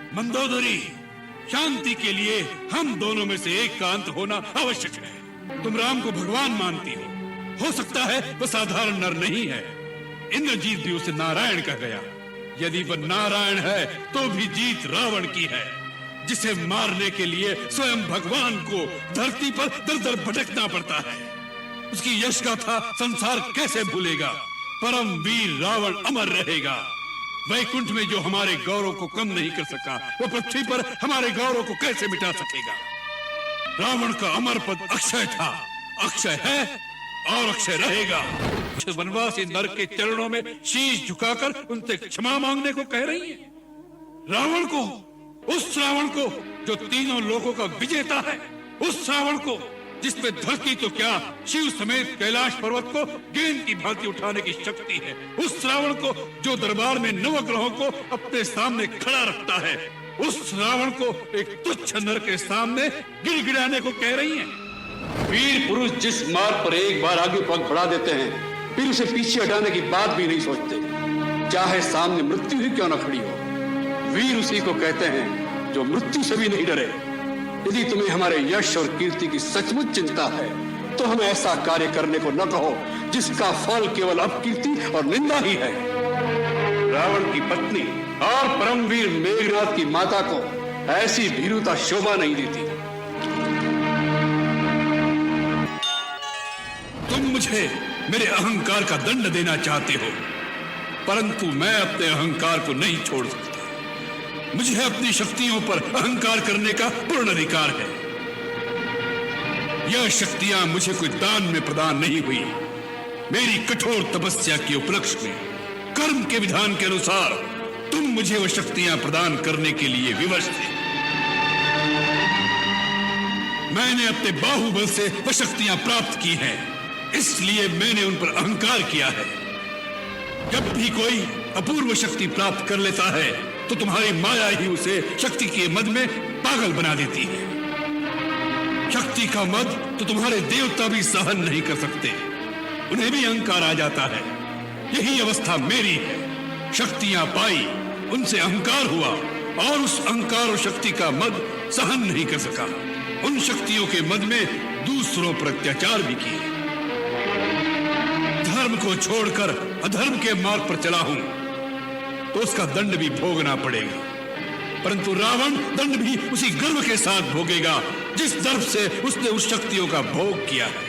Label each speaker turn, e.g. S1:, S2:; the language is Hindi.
S1: मंदोदरी, शांति के लिए हम दोनों में से एक का अंत होना आवश्यक है। तुम राम को भगवान मानती हो सकता है वह साधारण नर नहीं है। इंद्रजीत भी उसे नारायण कह गया। यदि वह नारायण है तो भी जीत रावण की है, जिसे मारने के लिए स्वयं भगवान को धरती पर दर दर भटकना पड़ता है। उसकी यश गाथा संसार कैसे भूलेगा। परम वीर रावण अमर रहेगा। वैकुंठ में जो हमारे गौरव को कम नहीं कर सका, वो पृथ्वी पर हमारे गौरव को कैसे मिटा सकेगा। रावण का अमर पद अक्षय था, अक्षय है और अक्षय रहेगा। वनवासी नर के चरणों में शीश झुकाकर उनसे क्षमा मांगने को कह रही है। रावण को, उस रावण को जो तीनों लोकों का विजेता है, उस रावण को जिसमें धरती तो क्या शिव समेत कैलाश पर्वत को गेंद की भांति उठाने की शक्ति है, उस रावण को जो दरबार में नवग्रहों को अपने सामने खड़ा रखता है, उस रावण को एक तुच्छ नर के सामने गिड़गिड़ाने को कह रही है।
S2: वीर पुरुष जिस मार्ग पर एक बार आगे पग बढ़ा देते हैं, फिर उसे पीछे हटाने की बात भी नहीं सोचते, चाहे सामने मृत्यु ही क्यों न खड़ी हो। वीर उसी को कहते हैं जो मृत्यु से भी नहीं डरे। यदि तुम्हें हमारे यश और कीर्ति की सचमुच चिंता है तो हमें ऐसा कार्य करने को न कहो जिसका फल केवल अपकीर्ति और निंदा ही है। रावण की पत्नी और परमवीर मेघनाथ की माता को ऐसी भीरुता शोभा नहीं देती।
S1: तुम मुझे मेरे अहंकार का दंड देना चाहते हो, परंतु मैं अपने अहंकार को नहीं छोड़ सकता। मुझे अपनी शक्तियों पर अहंकार करने का पूर्ण अधिकार है। यह शक्तियां मुझे कोई दान में प्रदान नहीं हुई। मेरी कठोर तपस्या के उपलक्ष्य में कर्म के विधान के अनुसार तुम मुझे वह शक्तियां प्रदान करने के लिए विवश थे। मैंने अपने बाहुबल से वह शक्तियां प्राप्त की हैं, इसलिए मैंने उन पर अहंकार किया है। जब भी कोई अपूर्व शक्ति प्राप्त कर लेता है तो तुम्हारी माया ही उसे शक्ति के मद में पागल बना देती है। शक्ति का मद तो तुम्हारे देवता भी सहन नहीं कर सकते, उन्हें भी अहंकार आ जाता है। यही अवस्था मेरी है। शक्तियां पाई, उनसे अहंकार हुआ और उस अहंकार और शक्ति का मद सहन नहीं कर सका। उन शक्तियों के मद में दूसरों पर अत्याचार भी किए। धर्म को छोड़कर अधर्म के मार्ग पर चला हूं तो उसका दंड भी भोगना पड़ेगा, परंतु रावण दंड भी उसी गर्व के साथ भोगेगा जिस दर्प से उसने उस शक्तियों का भोग किया है।